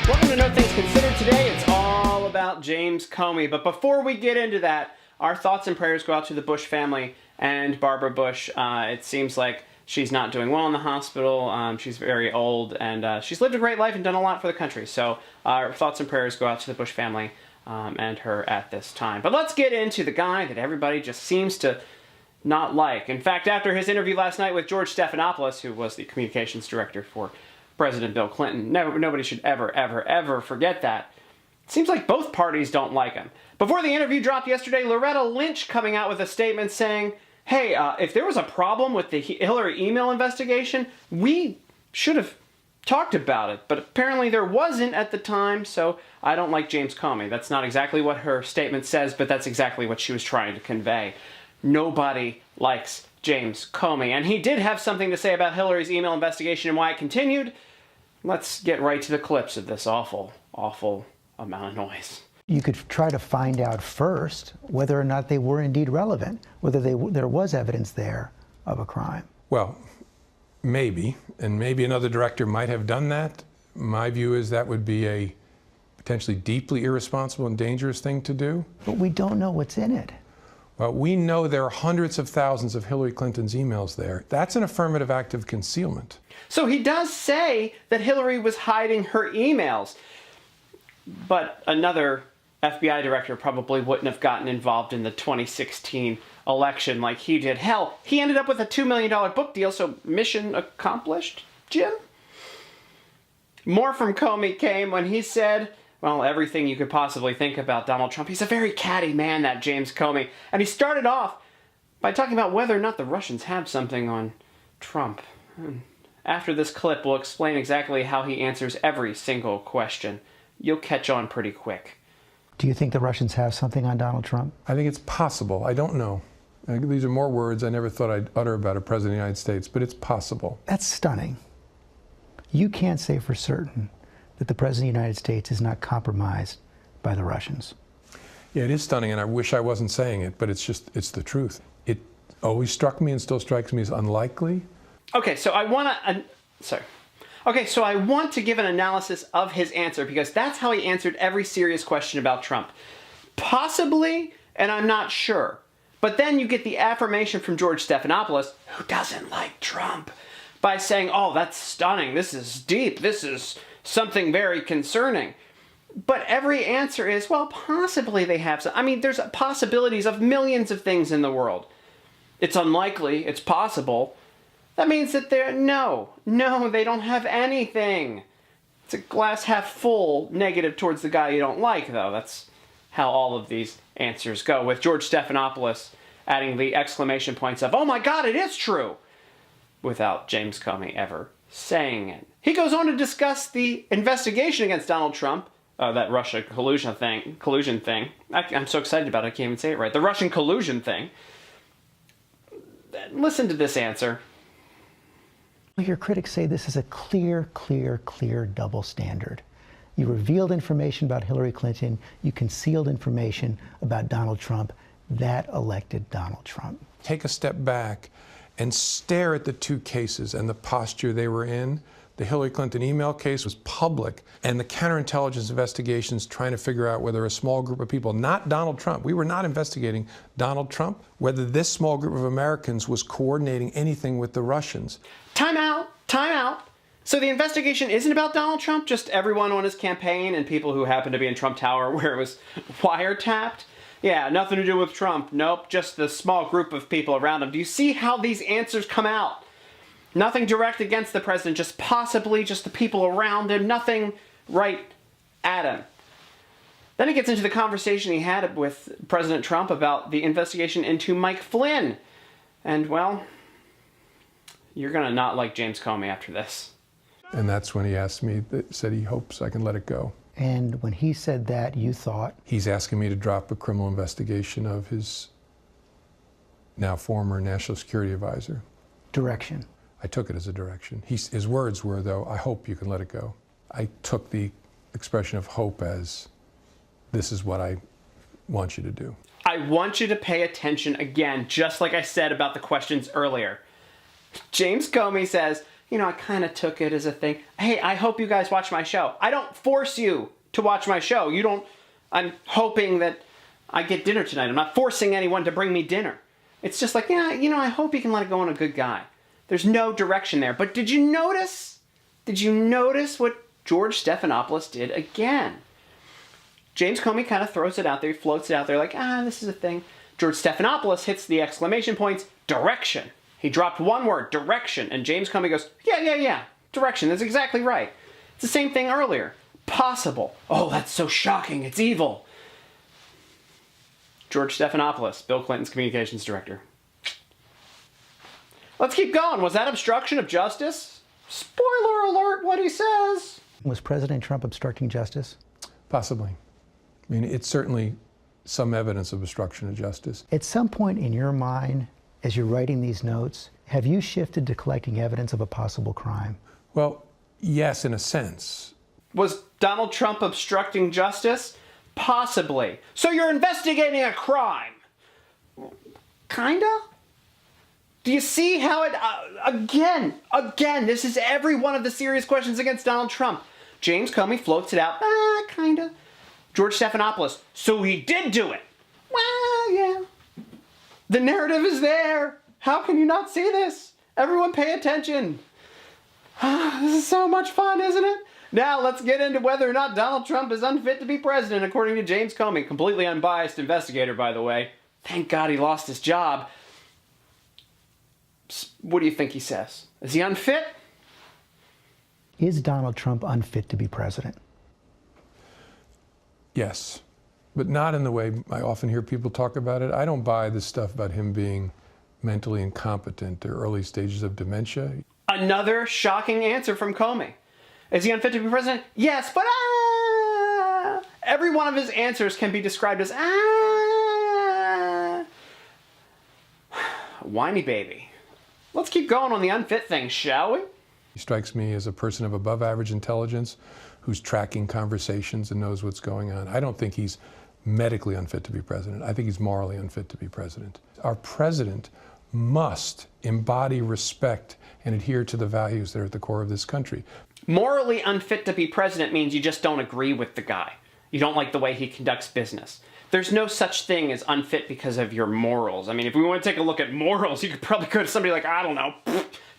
Welcome to No Things Considered. Today it's all about James Comey. But before we get into that, our thoughts and prayers go out to the Bush family and Barbara Bush. It seems like she's not doing well in the hospital. She's very old, and she's lived a great life and done a lot for the country. So our thoughts and prayers go out to the Bush family and her at this time. But let's get into the guy that everybody just seems to not like. In fact, after his interview last night with George Stephanopoulos, who was the communications director for President Bill Clinton, nobody should ever forget that. It seems like both parties don't like him. Before the interview dropped yesterday, Loretta Lynch coming out with a statement saying, hey, if there was a problem with the Hillary email investigation, we should have talked about it. But apparently there wasn't at the time, so I don't like James Comey. That's not exactly what her statement says, but that's exactly what she was trying to convey. Nobody likes James Comey. And he did have something to say about Hillary's email investigation and why it continued. Let's get right to the clips of this awful amount of noise. You could try to find out first whether or not they were indeed relevant, whether there was evidence there of a crime. Well, maybe, and maybe another director might have done that. My view is that would be a potentially deeply irresponsible and dangerous thing to do. But we don't know what's in it. Well, we know there are hundreds of thousands of Hillary Clinton's emails there. That's an affirmative act of concealment. So he does say that Hillary was hiding her emails. But another FBI director probably wouldn't have gotten involved in the 2016 election like he did. Hell, he ended up with a $2 million book deal, so mission accomplished, Jim? More from Comey came when he said, well, everything you could possibly think about Donald Trump. He's a very catty man, that James Comey. And he started off by talking about whether or not the Russians have something on Trump. After this clip, we'll explain exactly how he answers every single question. You'll catch on pretty quick. Do you think the Russians have something on Donald Trump? I think it's possible. I don't know. These are more words I never thought I'd utter about a president of the United States, but it's possible. That's stunning. You can't say for certain that the President of the United States is not compromised by the Russians. Yeah, it is stunning, and I wish I wasn't saying it, but it's the truth. It always struck me and still strikes me as unlikely. Okay, so I want to give an analysis of his answer because that's how he answered every serious question about Trump. Possibly, and I'm not sure. But then you get the affirmation from George Stephanopoulos, who doesn't like Trump, by saying, oh, that's stunning, this is deep, this is something very concerning. But every answer is, well, possibly they have some. I mean, there's possibilities of millions of things in the world. It's unlikely, it's possible. That means that no, they don't have anything. It's a glass half full negative towards the guy you don't like, though. That's how all of these answers go, with George Stephanopoulos adding the exclamation points of, oh my God, it is true, without James Comey ever saying it. He goes on to discuss the investigation against Donald Trump, that Russia collusion thing. I'm so excited about it, I can't even say it right. The Russian collusion thing. Listen to this answer. Your critics say this is a clear double standard. You revealed information about Hillary Clinton, you concealed information about Donald Trump. That elected Donald Trump. Take a step back and stare at the two cases and the posture they were in. The Hillary Clinton email case was public, and the counterintelligence investigations trying to figure out whether a small group of people, not Donald Trump, we were not investigating Donald Trump, whether this small group of Americans was coordinating anything with the Russians. Time out. So the investigation isn't about Donald Trump, just everyone on his campaign and people who happened to be in Trump Tower where it was wiretapped? Yeah, nothing to do with Trump. Nope, just the small group of people around him. Do you see how these answers come out? Nothing direct against the president, just possibly just the people around him, nothing right at him. Then he gets into the conversation he had with President Trump about the investigation into Mike Flynn. And, well, you're going to not like James Comey after this. And that's when he asked me, said he hopes I can let it go. And when he said that, you thought? He's asking me to drop a criminal investigation of his now former national security advisor. Direction. I took it as a direction. His words were, though, I hope you can let it go. I took the expression of hope as, this is what I want you to do. I want you to pay attention again, just like I said about the questions earlier. James Comey says, I kind of took it as a thing. Hey, I hope you guys watch my show. I don't force you to watch my show. I'm hoping that I get dinner tonight. I'm not forcing anyone to bring me dinner. It's just like, yeah, I hope you can let it go on a good guy. There's no direction there. But did you notice what George Stephanopoulos did again? James Comey kind of throws it out there, he floats it out there like, this is a thing. George Stephanopoulos hits the exclamation points, direction. He dropped one word, direction, and James Comey goes, yeah, direction, that's exactly right. It's the same thing earlier. Possible. Oh, that's so shocking, it's evil. George Stephanopoulos, Bill Clinton's communications director. Let's keep going. Was that obstruction of justice? Spoiler alert, what he says. Was President Trump obstructing justice? Possibly. I mean, it's certainly some evidence of obstruction of justice. At some point in your mind, as you're writing these notes, have you shifted to collecting evidence of a possible crime? Well, yes, in a sense. Was Donald Trump obstructing justice? Possibly. So you're investigating a crime? Kinda? Do you see how it... Again, this is every one of the serious questions against Donald Trump. James Comey floats it out. Kinda. George Stephanopoulos. So he did do it. Well, yeah. The narrative is there. How can you not see this? Everyone pay attention. This is so much fun, isn't it? Now let's get into whether or not Donald Trump is unfit to be president, according to James Comey, completely unbiased investigator, by the way. Thank God he lost his job. What do you think he says? Is he unfit? Is Donald Trump unfit to be president? Yes, but not in the way I often hear people talk about it. I don't buy this stuff about him being mentally incompetent or early stages of dementia. Another shocking answer from Comey. Is he unfit to be president? Yes, but every one of his answers can be described as whiny baby. Let's keep going on the unfit thing, shall we? He strikes me as a person of above average intelligence who's tracking conversations and knows what's going on. I don't think he's medically unfit to be president. I think he's morally unfit to be president. Our president must embody respect and adhere to the values that are at the core of this country. Morally unfit to be president means you just don't agree with the guy. You don't like the way he conducts business. There's no such thing as unfit because of your morals. I mean, if we want to take a look at morals, you could probably go to somebody like, I don't know,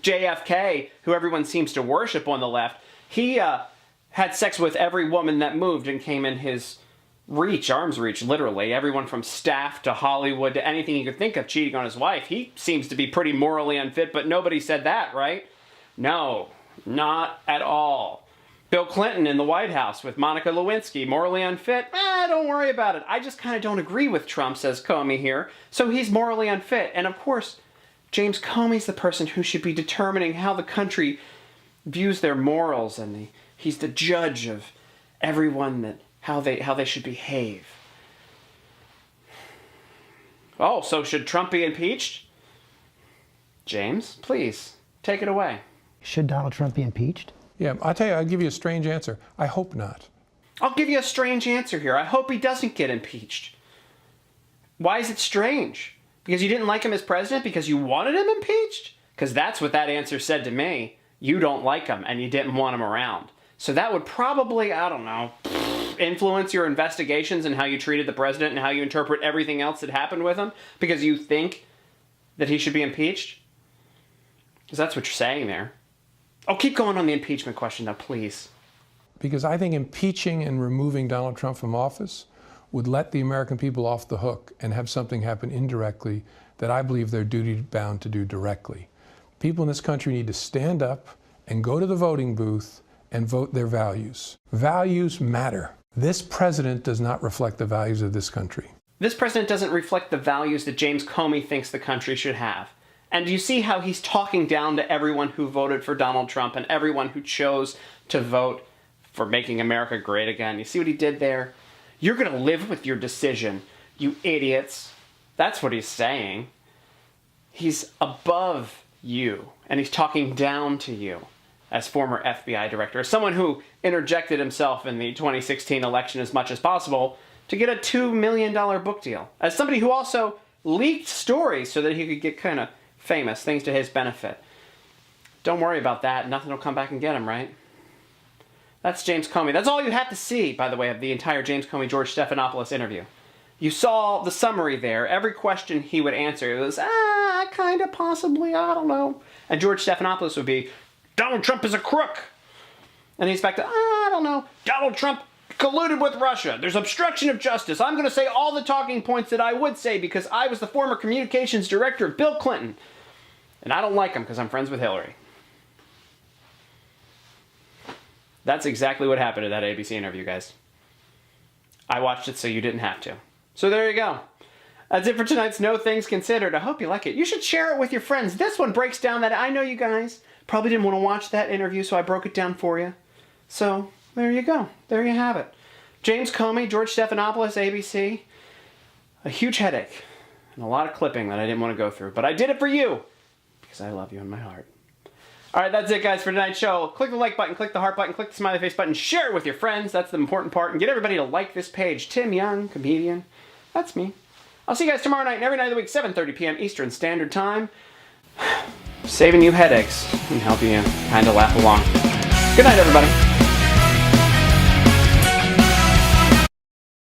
JFK, who everyone seems to worship on the left. He had sex with every woman that moved and came in his reach, arm's reach, literally. Everyone from staff to Hollywood to anything you could think of cheating on his wife. He seems to be pretty morally unfit, but nobody said that, right? No, not at all. Bill Clinton in the White House with Monica Lewinsky, morally unfit? Don't worry about it. I just kind of don't agree with Trump, says Comey here. So he's morally unfit. And of course, James Comey's the person who should be determining how the country views their morals, and he's the judge of everyone, how they should behave. Oh, so should Trump be impeached? James, please, take it away. Should Donald Trump be impeached? Yeah, I'll tell you, I'll give you a strange answer. I hope not. I'll give you a strange answer here. I hope he doesn't get impeached. Why is it strange? Because you didn't like him as president? Because you wanted him impeached? Because that's what that answer said to me. You don't like him and you didn't want him around. So that would probably, I don't know, influence your investigations and how you treated the president and how you interpret everything else that happened with him? Because you think that he should be impeached? Because that's what you're saying there. Oh, keep going on the impeachment question now, please. Because I think impeaching and removing Donald Trump from office would let the American people off the hook and have something happen indirectly that I believe they're duty-bound to do directly. People in this country need to stand up and go to the voting booth and vote their values. Values matter. This president does not reflect the values of this country. This president doesn't reflect the values that James Comey thinks the country should have. And do you see how he's talking down to everyone who voted for Donald Trump and everyone who chose to vote for making America great again? You see what he did there? You're going to live with your decision, you idiots. That's what he's saying. He's above you, and he's talking down to you as former FBI director, as someone who interjected himself in the 2016 election as much as possible to get a $2 million book deal, as somebody who also leaked stories so that he could get kind of famous, things to his benefit. Don't worry about that. Nothing will come back and get him, right? That's James Comey. That's all you have to see, by the way, of the entire James Comey, George Stephanopoulos interview. You saw the summary there. Every question he would answer, it was, kind of, possibly, I don't know. And George Stephanopoulos would be, Donald Trump is a crook. And he's back to, I don't know, Donald Trump colluded with Russia. There's obstruction of justice. I'm going to say all the talking points that I would say because I was the former communications director of Bill Clinton. And I don't like him because I'm friends with Hillary. That's exactly what happened at that ABC interview, guys. I watched it so you didn't have to. So there you go. That's it for tonight's No Things Considered. I hope you like it. You should share it with your friends. This one breaks down that. I know you guys probably didn't want to watch that interview, so I broke it down for you. So there you go. There you have it. James Comey, George Stephanopoulos, ABC. A huge headache and a lot of clipping that I didn't want to go through. But I did it for you because I love you in my heart. All right, that's it, guys, for tonight's show. Click the like button, click the heart button, click the smiley face button, share it with your friends. That's the important part. And get everybody to like this page. Tim Young, comedian. That's me. I'll see you guys tomorrow night and every night of the week, 7:30 p.m. Eastern Standard Time. Saving you headaches and helping you kind of laugh along. Good night, everybody.